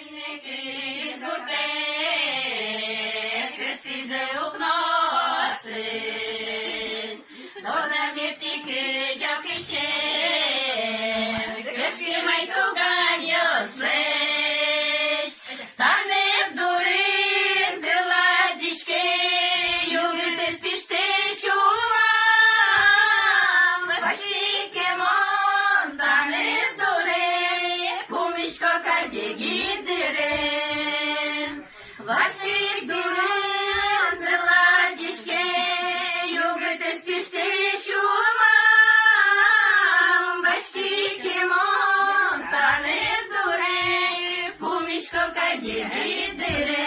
Вінники з гуртики сізеюк носить, добре тільки дявки ще, кишки май туганьо слиш, та не вдурин ти ладішки, ювити спішти шумам, ваші мон, та не вдурин, помішко каді гідерин, ваші дурин ти ладішки, ювити спішти шумам, ваші мон, та не вдурин, помішко каді гідерин.